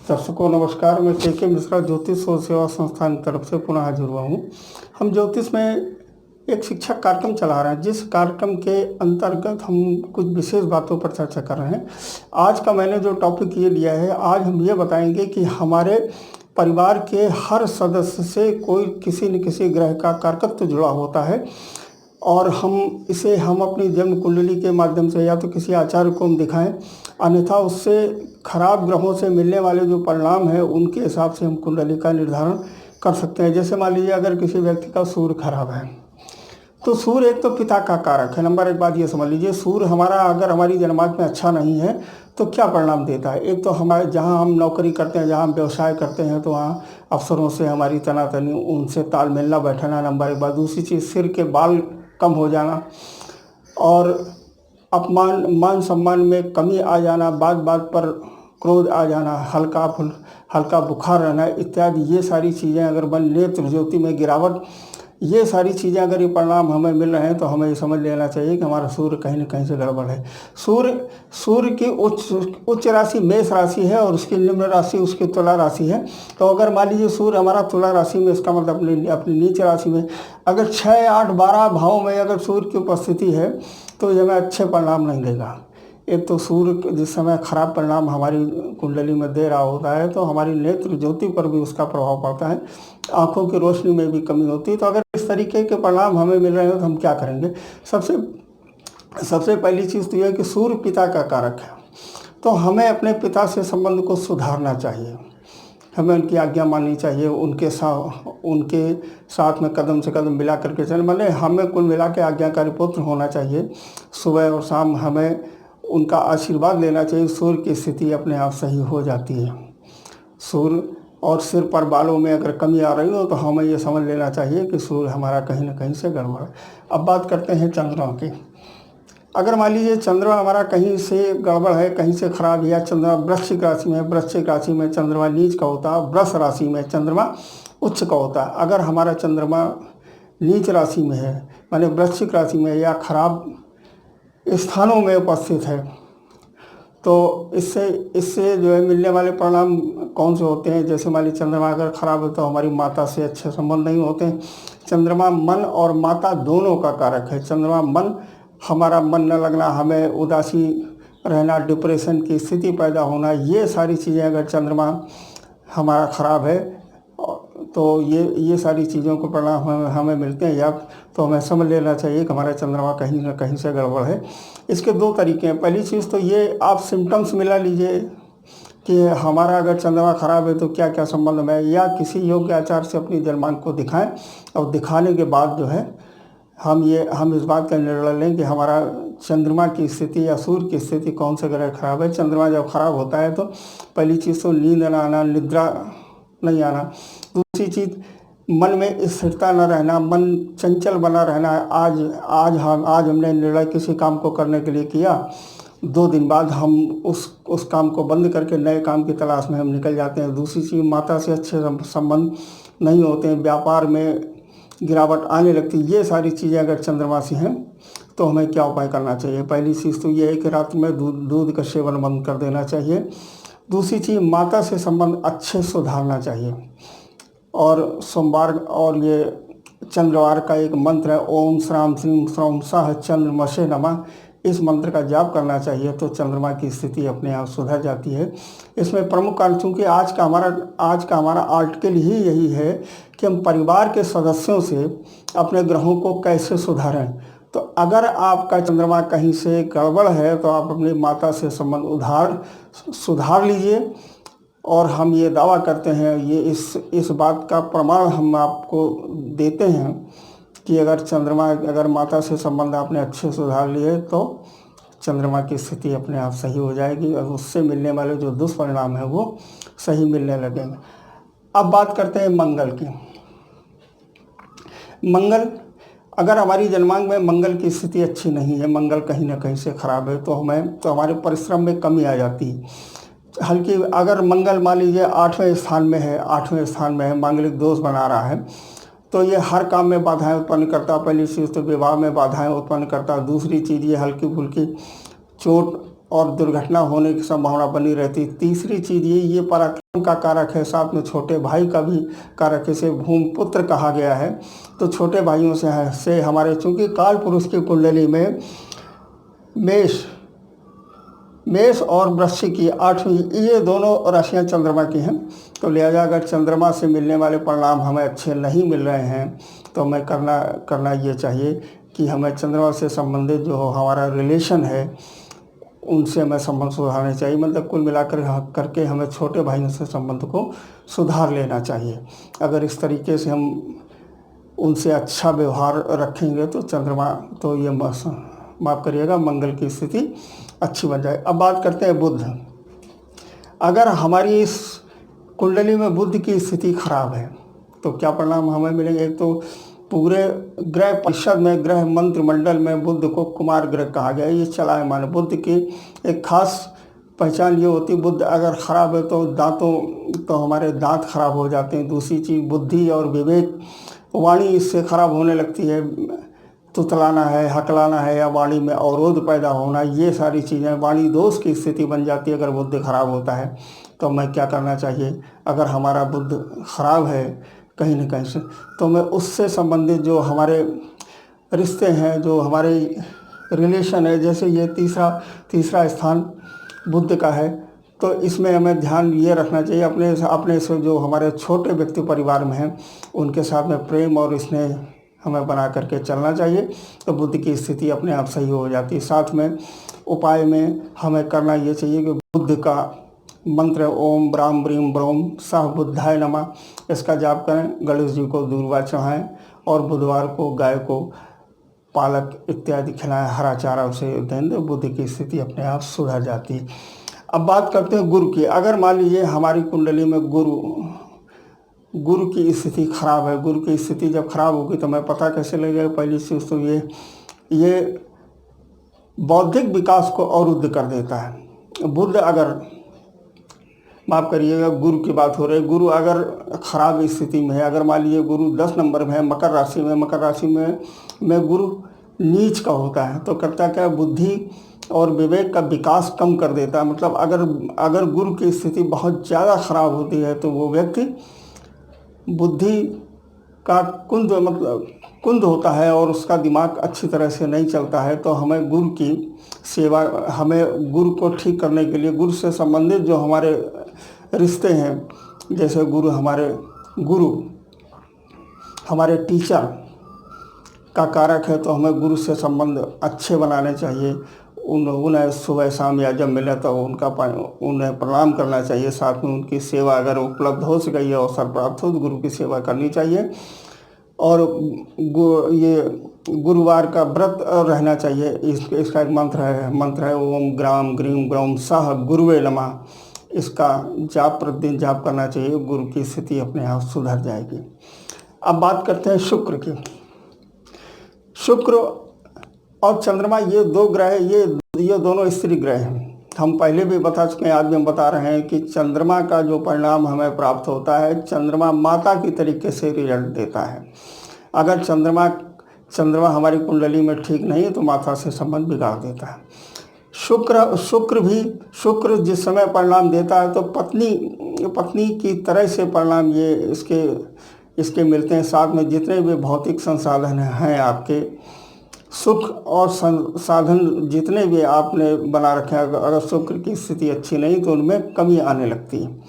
दर्शकों नमस्कार। मैं के मिश्रा ज्योतिष और सेवा संस्थान की तरफ से पुनः हाजिर हुआ हूँ। हम ज्योतिष में एक शिक्षक कार्यक्रम चला रहे हैं, जिस कार्यक्रम के अंतर्गत हम कुछ विशेष बातों पर चर्चा कर रहे हैं। आज का मैंने जो टॉपिक ये लिया है, आज हम ये बताएंगे कि हमारे परिवार के हर सदस्य से कोई किसी न किसी ग्रह का कारकत्व जुड़ा होता है और हम अपनी जन्म कुंडली के माध्यम से या तो किसी आचार्य को हम दिखाएं, अन्यथा उससे खराब ग्रहों से मिलने वाले जो परिणाम हैं उनके हिसाब से हम कुंडली का निर्धारण कर सकते हैं। जैसे मान लीजिए अगर किसी व्यक्ति का सूर्य खराब है तो सूर्य एक तो पिता का कारक है। नंबर एक बात ये समझ लीजिए, सूर्य हमारा अगर हमारी जन्मांक में अच्छा नहीं है तो क्या परिणाम देता है। एक तो हमारे जहाँ हम नौकरी करते हैं, जहाँ हम व्यवसाय करते हैं, तो वहाँ अफसरों से हमारी तनातनी, उनसे तालमेल ना बैठना नंबर एक बात। दूसरी चीज़, सिर के बाल कम हो जाना और अपमान मान सम्मान में कमी आ जाना, बात बात पर क्रोध आ जाना, हल्का बुखार रहना इत्यादि, ये सारी चीज़ें अगर नेत्र ज्योति में गिरावट, ये सारी चीज़ें अगर ये परिणाम हमें मिल रहे हैं तो हमें ये समझ लेना चाहिए कि हमारा सूर्य कहीं न कहीं से गड़बड़ है। सूर्य की उच्च राशि मेष राशि है और उसकी निम्न राशि उसकी तुला राशि है। तो अगर मान लीजिए सूर्य हमारा तुला राशि में, इसका मतलब अपनी नीच राशि में अगर 6, 8, 12 भाव में अगर सूर्य की उपस्थिति है तो ये हमें अच्छे परिणाम नहीं देगा। एक तो सूर्य जिस समय खराब परिणाम हमारी कुंडली में दे रहा होता है तो हमारी नेत्र ज्योति पर भी उसका प्रभाव पड़ता है, आँखों की रोशनी में भी कमी होती है। तो अगर इस तरीके के परिणाम हमें मिल रहे हैं तो हम क्या करेंगे। सबसे पहली चीज़ तो यह है कि सूर्य पिता का कारक है, तो हमें अपने पिता से संबंध को सुधारना चाहिए, हमें उनकी आज्ञा माननी चाहिए, उनके साथ में कदम से कदम मिला करके चलना, मतलब हमें कुल मिला के आज्ञाकारी पुत्र होना चाहिए। सुबह और शाम हमें उनका आशीर्वाद लेना चाहिए। सूर्य की स्थिति अपने आप सही हो जाती है। सूर्य और सिर पर बालों में अगर कमी आ रही हो तो हमें ये समझ लेना चाहिए कि सूर्य हमारा कहीं न कहीं से गड़बड़ है। अब बात करते हैं चंद्रमा की। अगर मान लीजिए चंद्रमा हमारा कहीं से गड़बड़ है, कहीं से खराब है, या चंद्रमा वृश्चिक राशि में, वृश्चिक राशि में चंद्रमा नीच का होता है, वृष राशि में चंद्रमा उच्च का होता है। अगर हमारा चंद्रमा नीच राशि में है, माने वृश्चिक राशि में या खराब स्थानों में उपस्थित है, तो इससे जो है मिलने वाले परिणाम कौन से होते हैं। जैसे मान लीजिए चंद्रमा अगर खराब है तो हमारी माता से अच्छे संबंध नहीं होते हैं। चंद्रमा मन और माता दोनों का कारक है। चंद्रमा हमारा मन न लगना, हमें उदासी रहना, डिप्रेशन की स्थिति पैदा होना, ये सारी चीज़ें अगर चंद्रमा हमारा खराब है तो ये सारी चीज़ों को परिणाम हमें मिलते हैं, या तो हमें समझ लेना चाहिए कि हमारा चंद्रमा कहीं ना कहीं से गड़बड़ है। इसके दो तरीके हैं। पहली चीज़ तो ये आप सिम्टम्स मिला लीजिए कि हमारा अगर चंद्रमा खराब है तो क्या क्या संबंध में, या किसी योग्य आचार्य से अपनी जन्मांक को दिखाएं और दिखाने के बाद जो है हम इस बात का निर्णय लें कि हमारा चंद्रमा की स्थिति या सूर्य की स्थिति कौन से ग्रह खराब है। चंद्रमा जब खराब होता है तो पहली चीज़ तो नींद न आना, निद्रा नहीं आना। दूसरी चीज़, मन में स्थिरता न रहना, मन चंचल बना रहना। आज हमने निर्णय किसी काम को करने के लिए किया, 2 दिन बाद हम उस काम को बंद करके नए काम की तलाश में हम निकल जाते हैं। दूसरी चीज़, माता से अच्छे संबंध नहीं होते हैं, व्यापार में गिरावट आने लगती है। ये सारी चीज़ें अगर चंद्रमा से हैं तो हमें क्या उपाय करना चाहिए। पहली चीज़ तो ये है कि रात में दूध का सेवन बंद कर देना चाहिए। दूसरी चीज़, माता से संबंध अच्छे सुधारना चाहिए। और सोमवार और ये चंद्रवार का एक मंत्र है, ओम श्राम श्रीम श्रौम सह चंद्रमसे नमः, इस मंत्र का जाप करना चाहिए तो चंद्रमा की स्थिति अपने आप सुधर जाती है। इसमें प्रमुख कारण, चूँकि आज का हमारा आर्टिकल ही यही है कि हम परिवार के सदस्यों से अपने ग्रहों को कैसे सुधारें। तो अगर आपका चंद्रमा कहीं से गड़बड़ है तो आप अपनी माता से संबंध सुधार लीजिए। और हम ये दावा करते हैं, ये इस बात का प्रमाण हम आपको देते हैं कि अगर माता से संबंध आपने अच्छे सुधार लिए तो चंद्रमा की स्थिति अपने आप सही हो जाएगी और उससे मिलने वाले जो दुष्परिणाम है वो सही मिलने लगेंगे। अब बात करते हैं मंगल की। मंगल, अगर हमारी जन्मांक में मंगल की स्थिति अच्छी नहीं है, मंगल कहीं ना कहीं से खराब है, तो हमारे परिश्रम में कमी आ जाती है। हल्की, अगर मंगल मान लीजिए 8वें स्थान में है, मांगलिक दोष बना रहा है, तो ये हर काम में बाधाएं उत्पन्न करता। पहली चीज़ तो विवाह में बाधाएं उत्पन्न करता। दूसरी चीज़ ये हल्की फुल्की चोट और दुर्घटना होने की संभावना बनी रहती। तीसरी चीज़ ये पराक्रम का कारक है, साथ में छोटे भाई का भी कारक, इसे भूमिपुत्र कहा गया है। तो छोटे भाइयों से हमारे, चूँकि काल पुरुष की कुंडली में मेष और वृश्चिक की 8वीं, ये दोनों राशियां चंद्रमा की हैं। तो लिहाजा अगर चंद्रमा से मिलने वाले परिणाम हमें अच्छे नहीं मिल रहे हैं तो हमें करना ये चाहिए कि हमें चंद्रमा से संबंधित जो हमारा रिलेशन है उनसे हमें संबंध सुधारने चाहिए। मतलब कुल मिलाकर करके हमें छोटे भाइयों से संबंध को सुधार लेना चाहिए। अगर इस तरीके से हम उनसे अच्छा व्यवहार रखेंगे तो चंद्रमा, तो ये माफ़ करिएगा, मंगल की स्थिति अच्छी बन जाए। अब बात करते हैं बुध। अगर हमारी इस कुंडली में बुध की स्थिति खराब है तो क्या परिणाम हमें मिलेंगे। एक तो पूरे ग्रह परिषद में, ग्रह मंत्रिमंडल में बुध को कुमार ग्रह कहा गया है। ये चलायमान, बुध की एक खास पहचान ये होती है, बुध अगर ख़राब है तो हमारे दांत खराब हो जाते हैं। दूसरी चीज़ बुद्धि और विवेक, वाणी इससे खराब होने लगती है। तुतलाना है, हकलाना है या वाणी में अवरोध पैदा होना, ये सारी चीज़ें वाणी दोष की स्थिति बन जाती है अगर बुध खराब होता है। तो हमें क्या करना चाहिए, अगर हमारा बुध खराब है कहीं न कहीं से, तो हमें उससे संबंधित जो हमारे रिश्ते हैं, जो हमारे रिलेशन है, जैसे ये तीसरा स्थान बुध का है, तो इसमें हमें ध्यान ये रखना चाहिए अपने से जो हमारे छोटे व्यक्ति परिवार में हैं उनके साथ में प्रेम और स्नेह हमें बना करके चलना चाहिए। तो बुध की स्थिति अपने आप सही हो जाती है। साथ में उपाय में हमें करना ये चाहिए कि बुध का मंत्र ओम ब्राम ब्रीम ब्रोम सह बुद्धाय नमः, इसका जाप करें। गणेश जी को दूर्वा चढ़ाएं और बुधवार को गाय को पालक इत्यादि खिलाएं, हरा चारा उसे दें, तो बुध की स्थिति अपने आप सुधर जाती है। अब बात करते हैं गुरु की। अगर मान लीजिए हमारी कुंडली में गुरु की स्थिति खराब है, गुरु की स्थिति जब खराब होगी तो हमें पता कैसे लगेगा। पहली चीज़ तो ये बौद्धिक विकास को अवरुद्ध कर देता है। बुध अगर, माफ़ करिएगा, गुरु की बात हो रही है, गुरु अगर खराब स्थिति में है, अगर मान लीजिए गुरु 10 नंबर में है मकर राशि में गुरु नीच का होता है, तो करता क्या, बुद्धि और विवेक का विकास कम कर देता है। मतलब अगर गुरु की स्थिति बहुत ज़्यादा खराब होती है तो वो व्यक्ति बुद्धि का कुंद होता है और उसका दिमाग अच्छी तरह से नहीं चलता है। तो हमें गुरु की सेवा, हमें गुरु को ठीक करने के लिए, गुरु से संबंधित जो हमारे रिश्ते हैं, जैसे गुरु हमारे टीचर का कारक है, तो हमें गुरु से संबंध अच्छे बनाने चाहिए। उन्हें सुबह शाम या जब मिले तो उन्हें प्रणाम करना चाहिए। साथ में उनकी सेवा अगर उपलब्ध हो सके, ये अवसर प्राप्त हो तो गुरु की सेवा करनी चाहिए। और ये गुरुवार का व्रत रहना चाहिए। इसका एक मंत्र है ओम ग्राम ग्रीम ग्रौम सह गुरुवे नमः। इसका प्रतिदिन जाप करना चाहिए, गुरु की स्थिति अपने आप सुधर जाएगी। अब बात करते हैं शुक्र की। शुक्र और चंद्रमा, ये 2 ग्रह, ये दोनों स्त्री ग्रह हैं। हम पहले भी बता चुके हैं, आज भी हम बता रहे हैं कि चंद्रमा का जो परिणाम हमें प्राप्त होता है, चंद्रमा माता की तरीके से रिजल्ट देता है। अगर चंद्रमा हमारी कुंडली में ठीक नहीं है तो माता से संबंध बिगाड़ देता है। शुक्र जिस समय परिणाम देता है तो पत्नी की तरह से परिणाम ये इसके मिलते हैं। साथ में जितने भी भौतिक संसाधन हैं आपके, सुख और साधन जितने भी आपने बना रखे हैं, अगर शुक्र की स्थिति अच्छी नहीं तो उनमें कमी आने लगती है।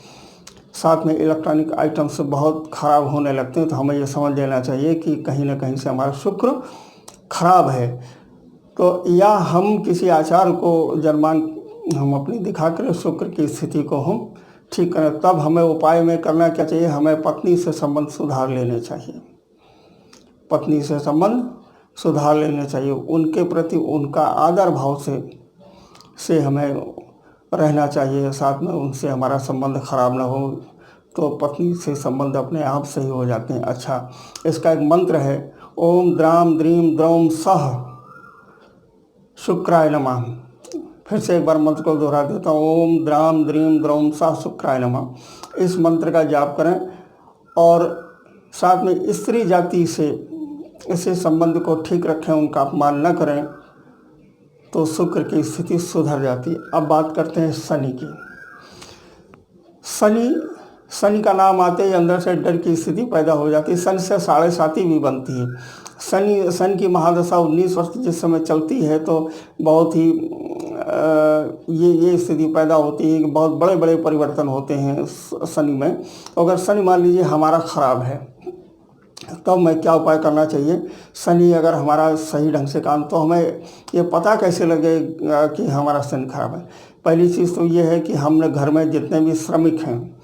साथ में इलेक्ट्रॉनिक आइटम्स बहुत ख़राब होने लगते हैं। तो हमें ये समझ लेना चाहिए कि कहीं ना कहीं से हमारा शुक्र खराब है। तो या हम किसी आचार को हम अपनी दिखा कर शुक्र की स्थिति को हम ठीक करें। तब हमें उपाय में करना क्या चाहिए, हमें पत्नी से संबंध सुधार लेने चाहिए। पत्नी से संबंध सुधार लेने चाहिए, उनके प्रति उनका आदर भाव से हमें रहना चाहिए। साथ में उनसे हमारा संबंध खराब ना हो, तो पत्नी से संबंध अपने आप सही हो जाते हैं। अच्छा, इसका एक मंत्र है ओम द्राम द्रीम द्रौम सह शुक्राय नमः। फिर से एक बार मंत्र को दोहरा देता हूँ, ओम द्राम द्रीम द्रौम सह शुक्राय नमः। इस मंत्र का जाप करें और साथ में स्त्री जाति से संबंध को ठीक रखें, उनका अपमान न करें। तो शुक्र की स्थिति सुधर जाती है। अब बात करते हैं शनि की। शनि का नाम आते ही अंदर से डर की स्थिति पैदा हो जाती है। शनि से 7.5 भी बनती है। शनि की महादशा 19 वर्ष जिस समय चलती है तो बहुत ही ये स्थिति पैदा होती है कि बहुत बड़े बड़े परिवर्तन होते हैं शनि में। अगर शनि मान लीजिए हमारा ख़राब है तब मैं क्या उपाय करना चाहिए। शनि अगर हमारा सही ढंग से काम, तो हमें ये पता कैसे लगेगा कि हमारा शनि खराब है। पहली चीज़ तो ये है कि हमने घर में जितने भी श्रमिक हैं,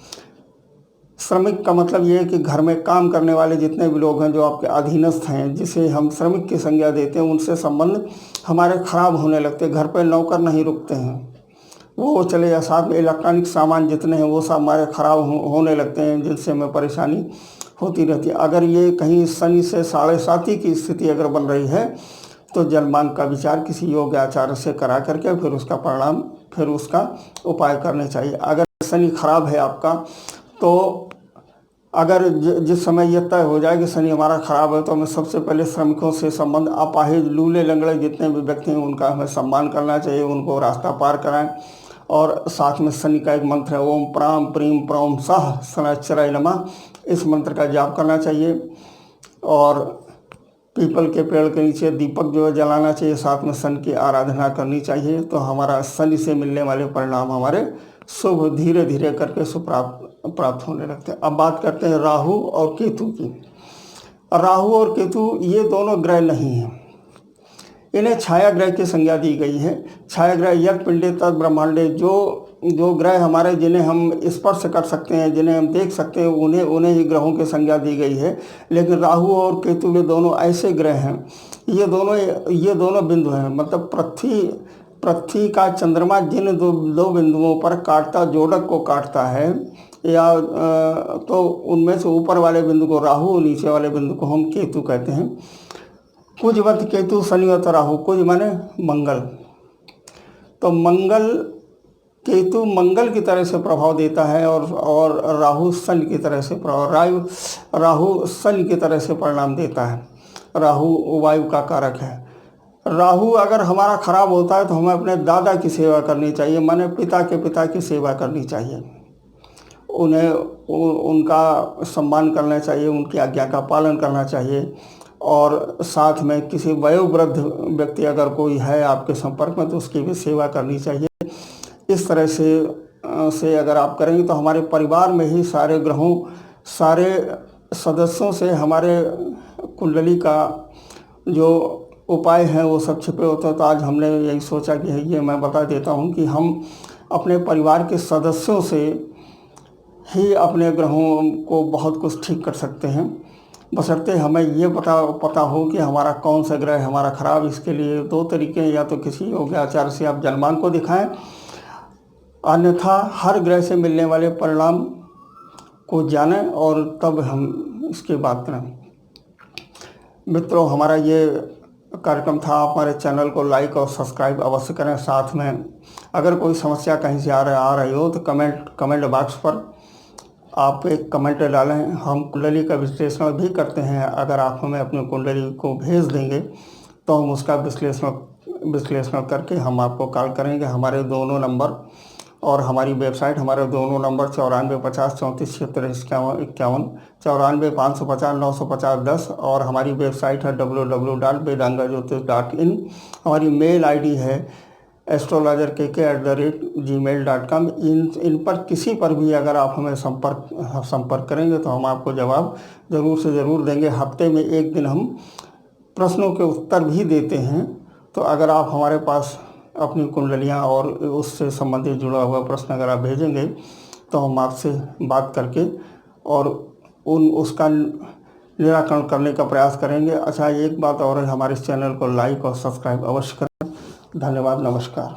श्रमिक का मतलब ये है कि घर में काम करने वाले जितने भी लोग हैं जो आपके अधीनस्थ हैं, जिसे हम श्रमिक की संज्ञा देते हैं, उनसे संबंध हमारे खराब होने लगते हैं। घर पर नौकर नहीं रुकते हैं, वो चले या साथ में इलेक्ट्रॉनिक सामान जितने हैं वो सब हमारे ख़राब होने लगते हैं, जिनसे हमें परेशानी होती रहती है। अगर ये कहीं शनि से 7.5 की स्थिति अगर बन रही है तो जलमान का विचार किसी योग्य आचार्य से करा करके फिर उसका उपाय करने चाहिए। अगर शनि खराब है आपका, तो अगर जिस समय यह तय हो जाए कि शनि हमारा खराब है तो हमें सबसे पहले श्रमिकों से संबंध, अपाहिज लूले लंगड़े जितने भी व्यक्ति हैं उनका हमें सम्मान करना चाहिए, उनको रास्ता पार कराएं। और साथ में शनि का एक मंत्र है, ओम प्राम प्रीम प्रौम सह शनैश्चराय नमः, इस मंत्र का जाप करना चाहिए। और पीपल के पेड़ के नीचे दीपक जो है जलाना चाहिए, साथ में शनि की आराधना करनी चाहिए। तो हमारा शनि से मिलने वाले परिणाम हमारे शुभ धीरे धीरे करके प्राप्त होने लगते हैं। अब बात करते हैं राहु और केतु की। राहु और केतु ये दोनों ग्रह नहीं हैं, इन्हें छाया ग्रह की संज्ञा दी गई है। छाया ग्रह यत् पिंडे तत् ब्रह्मांडे, जो ग्रह हमारे जिन्हें हम स्पर्श कर सकते हैं, जिन्हें हम देख सकते हैं, उन्हें ही ग्रहों की संज्ञा दी गई है। लेकिन राहु और केतु ये दोनों ऐसे ग्रह हैं, ये दोनों बिंदु हैं, मतलब पृथ्वी का चंद्रमा जिन दो बिंदुओं पर जोड़क को काटता है, या तो उनमें से ऊपर वाले बिंदु को राहु, नीचे वाले बिंदु को हम केतु कहते हैं। कुजवत केतु शनिवत राहु, कुज माने मंगल, तो केतु मंगल की तरह से प्रभाव देता है और राहु शनि की तरह से राहु शनि की तरह से परिणाम देता है। राहु वायु का कारक है। राहु अगर हमारा खराब होता है तो हमें अपने दादा की सेवा करनी चाहिए, माने पिता की सेवा करनी चाहिए, उनका सम्मान करना चाहिए, उनकी आज्ञा का पालन करना चाहिए। और साथ में किसी वयोवृद्ध व्यक्ति अगर कोई है आपके संपर्क में तो उसकी भी सेवा करनी चाहिए। इस तरह से अगर आप करेंगे तो हमारे परिवार में ही सारे ग्रहों, सारे सदस्यों से हमारे कुंडली का जो उपाय हैं वो सब छिपे होते हैं। तो आज हमने यही सोचा कि ये मैं बता देता हूँ कि हम अपने परिवार के सदस्यों से ही अपने ग्रहों को बहुत कुछ ठीक कर सकते हैं, बशर्ते हमें ये पता हो कि हमारा कौन सा ग्रह हमारा खराब। इसके लिए 2 तरीके हैं, या तो किसी योग्य आचार्य से आप जलमान को दिखाएं, अन्यथा हर ग्रह से मिलने वाले परिणाम को जानें और तब हम इसकी बात करें। मित्रों, हमारा ये कार्यक्रम था। आप हमारे चैनल को लाइक और सब्सक्राइब अवश्य करें। साथ में अगर कोई समस्या कहीं से आ रही हो तो कमेंट बॉक्स पर आप एक कमेंट डालें। हम कुंडली का विश्लेषण भी करते हैं। अगर आप हमें अपनी कुंडली को भेज देंगे तो हम उसका विश्लेषण करके हम आपको कॉल करेंगे। हमारे दोनों नंबर और हमारी वेबसाइट, हमारे दोनों नंबर 94 50 34 76 51 94 550 950 10 और हमारी वेबसाइट है www.vedangajyotish.in। हमारी मेल आईडी है astrologerkk@gmail.com। इन पर किसी पर भी अगर आप हमें संपर्क करेंगे तो हम आपको जवाब ज़रूर से ज़रूर देंगे। हफ्ते में 1 दिन हम प्रश्नों के उत्तर भी देते हैं। तो अगर आप हमारे पास अपनी कुंडलियाँ और उससे संबंधित जुड़ा हुआ प्रश्न अगर आप भेजेंगे तो हम आपसे बात करके और उसका निराकरण करने का प्रयास करेंगे। अच्छा, एक बात और है, हमारे इस चैनल को लाइक और सब्सक्राइब अवश्य करें। धन्यवाद, नमस्कार।